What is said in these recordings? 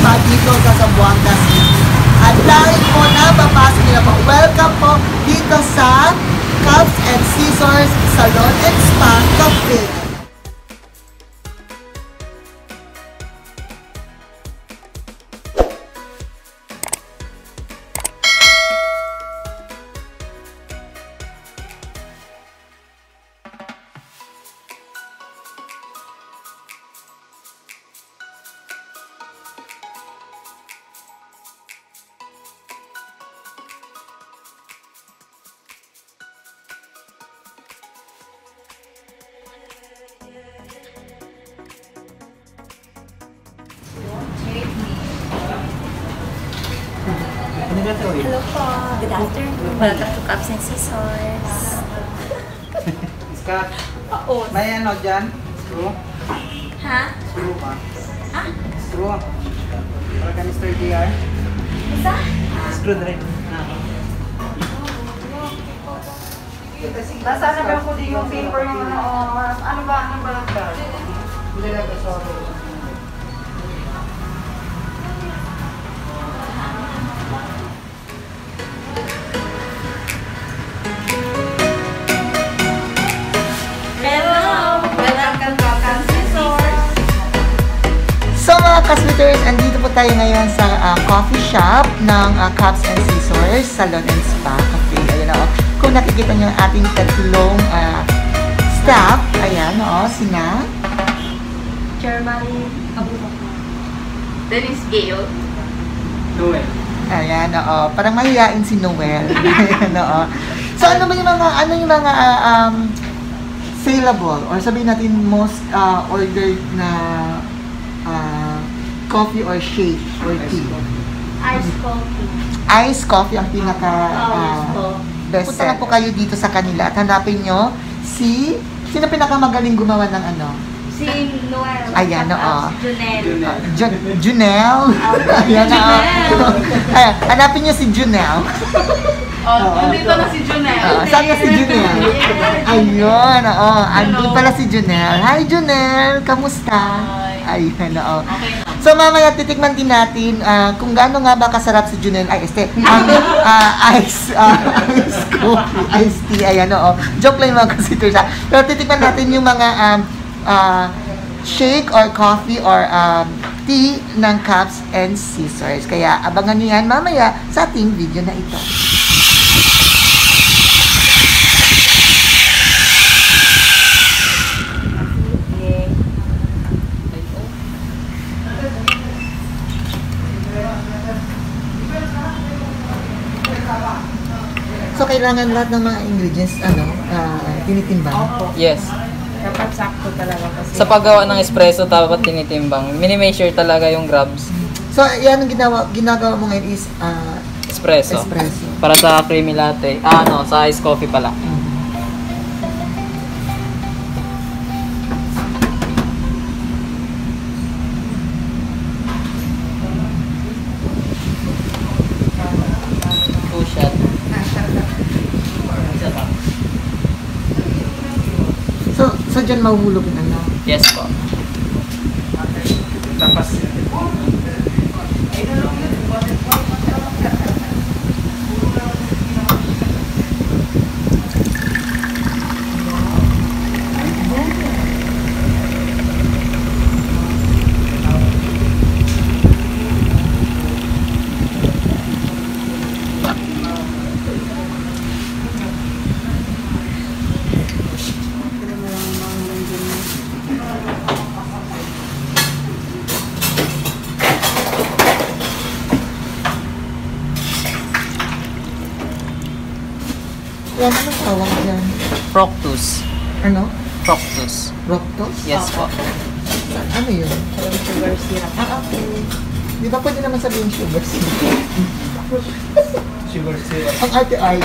Spa dito sa Zamboanga City. At dahil po nababasa nila po, welcome po dito sa Cups and Scissors Salon and Spa Cafe. Hello po. Good afternoon. Welcome to Cups and Scissors. Scott, Oo. may ano dyan? Screw? Ha? Screw ba? Ah? Screw? Para kanister DR? Isa? Screw na rin. Nasaan na ba po din yung paper ng ano ba lang? Hindi lang ba sorry. So mga kaswiters, andito po tayo ngayon sa coffee shop ng Cups and Scissors Salon and Spa Cafe. Ayan o. Kung nakikita niyo ang ating tatlong staff, ayan o, sina Chairman Abubakar. Dennis Gale. Noel. ayan o, parang mahihain si Noel. Ayan o. So ano ba yung mga saleable or sabihin natin most ordered na coffee or shake or tea? Ice coffee. Ice coffee ang pinaka best. Punta na po kayo dito sa kanila at hanapin nyo sino pinakamagaling gumawa ng ano? Si Noel. Ayan, oo. Junel. Junel. Ayan, oo. Ayan, hanapin nyo si Junel. Nandito na si Junel. Saan na si Junel? Ayun, oo. Andun pala si Junel. Hi, Junel. Kamusta? Ayun, oo. So, mamaya titikman din natin kung gaano nga ba kasarap si Junel. Ay, ice coffee, iced tea. Ayan, oo. Joke lang yung mga kasitors. Pero titikman natin yung mga shake or coffee or tea ng Cups and Scissors. Kaya abangan niyo yan mamaya sa ating video na ito. So, kailangan lahat ng mga ingredients, tinitimbang? Yes. Dapat sakto talaga kasi. Sa paggawa ng espresso, dapat tinitimbang. Mini-measure talaga yung grams. So, yan ang ginagawa mo ngayon is Espresso. espresso. Para sa creamy latte. Sa iced coffee pala. Two shot. So dyan mahuhulog yung ano? Yes po. Tapos, Yan, anong tawag dyan? Fructose. Ano? Fructose. Fructose? Yes po. Ano yun? Sugar syrup. Okay. Di ba pwede naman sabihin sugar syrup? sugar syrup. Ang arte-arte.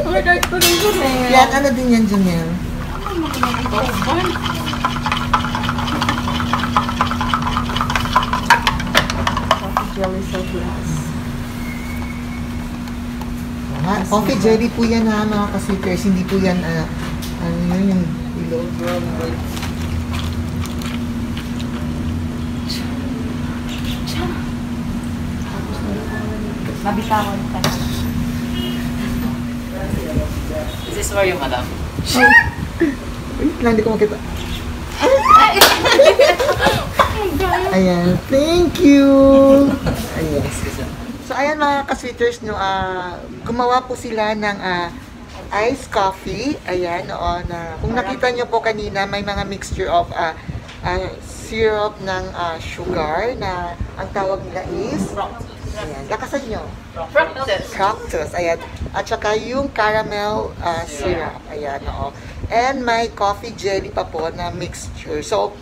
Order ko rin yun eh. Yan, ano din yan, Janelle? Coffee jelly sa glass. Coffee jelly po yan ha, mga ka-sweeters. Hindi po yan, ano yun, yung below ground. Mabitawan ka na. This is for you, madam. Wait lang, hindi ko makita. Ayan, thank you! Ayan. So ayan mga ka-sweeters, no, gumawa po sila ng iced coffee. Ayan, na kung nakita nyo po kanina, may mga mixture of syrup ng sugar na ang tawag nila is ayan, lakasan nyo. Fructose. Ayan. At saka yung caramel syrup. Ayan, and may coffee jelly pa po na mixture. So,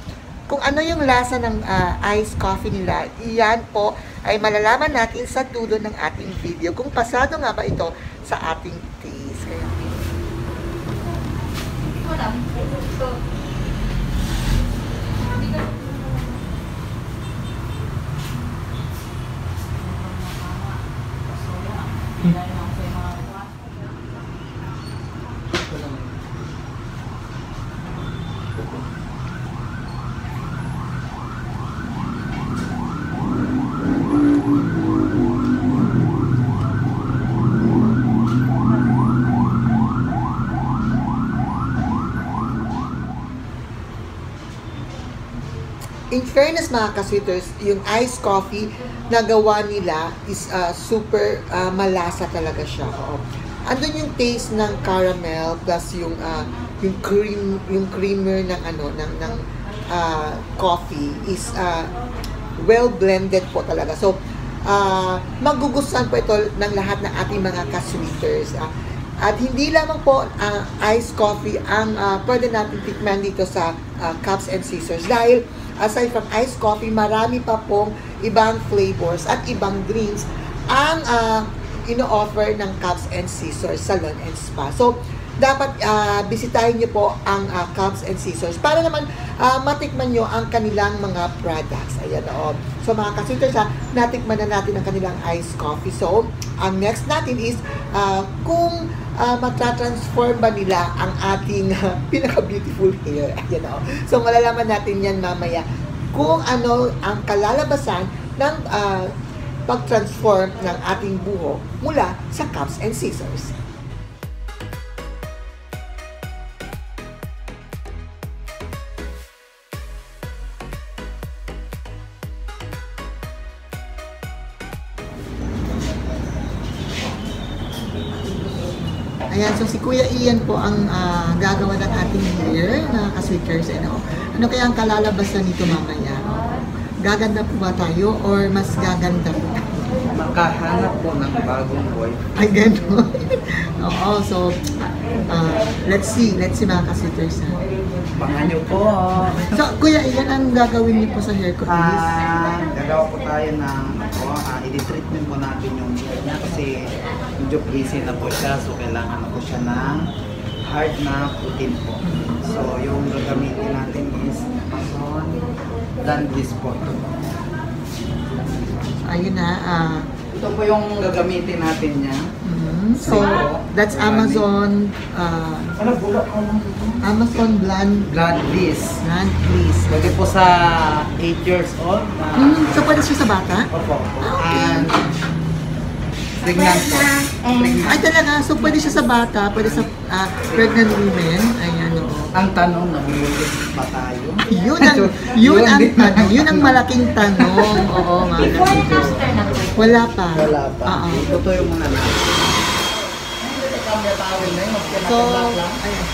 kung ano yung lasa ng iced coffee nila, iyan po ay malalaman natin sa dulo ng ating video kung pasado nga ba ito sa ating taste. Kaya, in fairness mga ka-sweeters, yung iced coffee na gawa nila is super malasa talaga siya. Andun yung taste ng caramel plus yung creamer ng coffee is well blended po talaga. So magugustuhan po ito ng lahat ng ating mga ka-sweeters. At hindi lamang po iced coffee ang pwede natin tikman dito sa Cups and Scissors dahil aside from iced coffee, marami pa pong ibang flavors at ibang drinks ang ino-offer ng Cups and Scissors Salon and Spa. So, dapat bisitahin niyo po ang Cups and Scissors para naman matikman niyo ang kanilang mga products. Ayan, So, mga ka-sweeters, natikman na natin ang kanilang iced coffee. So, ang next natin is kung matatransform ba nila ang ating pinaka-beautiful hair. Ayan, So, malalaman natin yan mamaya kung ano ang kalalabasan ng pag-transform ng ating buhok mula sa Cups and Scissors. Ayan, so si Kuya Ian po ang gagawa ng ating hair, mga ka-sweeters. Ano kaya ang kalalabasan nito mamaya? Gaganda po ba tayo or mas gaganda po? Makahanap po ng bagong boy. Ay, gano'n. Oo, so let's see mga ka-sweeters. Abangan nyo po. So, Kuya Ian, ang gagawin niyo po sa hair ko is? Gagawa po tayo ng i-treatment po natin yung hair niya kasi medyo greasy na po siya, so kailangan na po siya ng hard na putin po. So yung gagamitin natin is Amazon Landless po. Ayun na. Ito po yung gagamitin natin niya. So, that's Amazon Landless. Landless. Pwede po sa 8 years old. So, pwede siya sa bata? Opo. Okay. And pregnant po. Ay, talaga. So, pwede siya sa bata, pwede sa pregnant women. Ayan, oo. Ang tanong, nabubulit ba tayo? Yun ang malaking tanong. Oo, mga ka-sweeters. Wala pa. Wala pa. Oo. Tutuyo muna natin. So, ayan.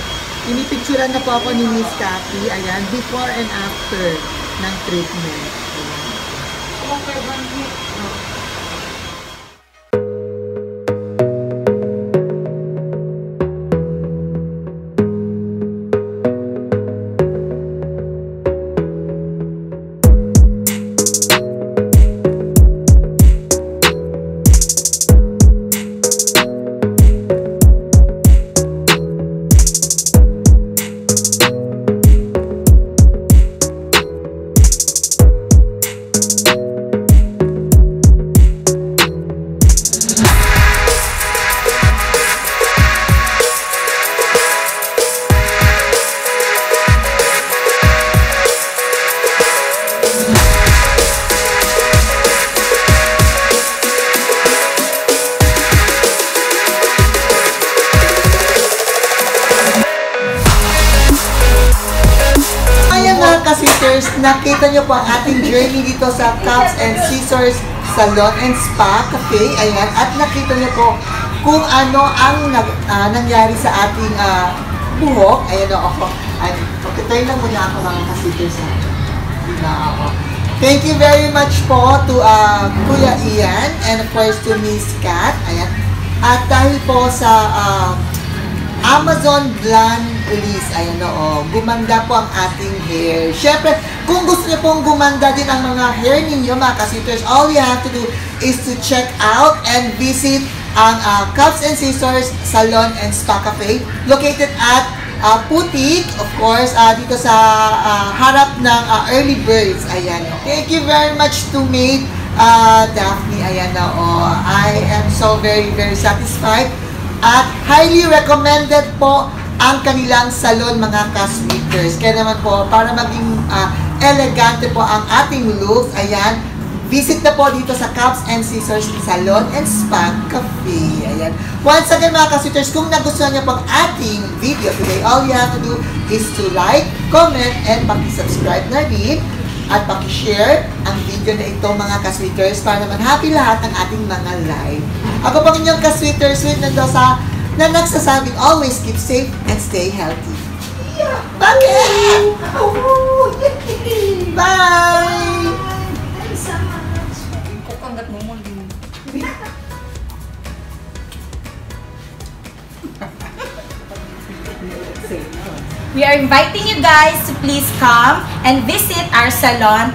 Pinipicturean na po ako ni Miss Cathy. Ayan, before and after ng treatment. Ayan. nakita nyo po ang ating journey dito sa Cups and Scissors Salon and Spa Cafe. Ayan. At nakita nyo po kung ano ang nangyari sa ating buhok. Ayan o. Okay, lang muna ako mga ka-scissors. Thank you very much po to Kuya Ian and of course to Miss Kat. Ayan. At dahil po sa Amazon Blonde Release, ayan o, gumanda po ang ating hair. Siyempre, kung gusto niyo pong gumanda din ang mga hair ninyo, mga ka-scissors, all you have to do is to check out and visit ang Cups and Scissors Salon and Spa Cafe located at Putik, of course, dito sa harap ng Early Birds. Ayan. Thank you very much to Maid Daphne. Ayan na I am so very, very satisfied. At highly recommended po ang kanilang salon, mga ka-sweeters. Kaya naman po, para maging elegante po ang ating looks, ayan, visit na po dito sa Cups and Scissors Salon and Spa Cafe. Ayan. Once again, mga ka-sweeters, kung nagustuhan niyo po ang ating video today, all you have to do is to like, comment, and paki-subscribe na rin at paki-share ang video na ito, mga ka-sweeters, para naman happy lahat ng ating mga live. Ako pang inyong ka-sweeters, sweet na na nagsasabing always keep safe and stay healthy. Yeah. Bakit? Oh, bye! We are inviting you guys to please come and visit our salon,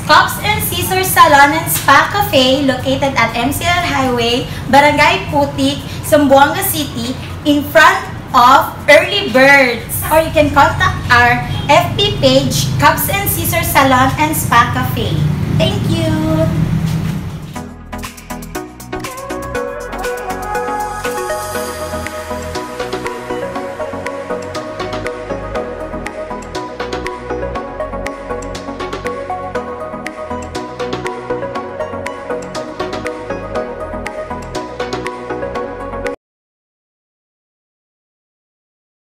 Cups and Scissors Salon and Spa Cafe, located at MCL Highway, Barangay Putik, Zamboanga City, in front of Early Birds. Or you can contact our FB page, Cups and Scissors Salon and Spa Cafe. Thank you!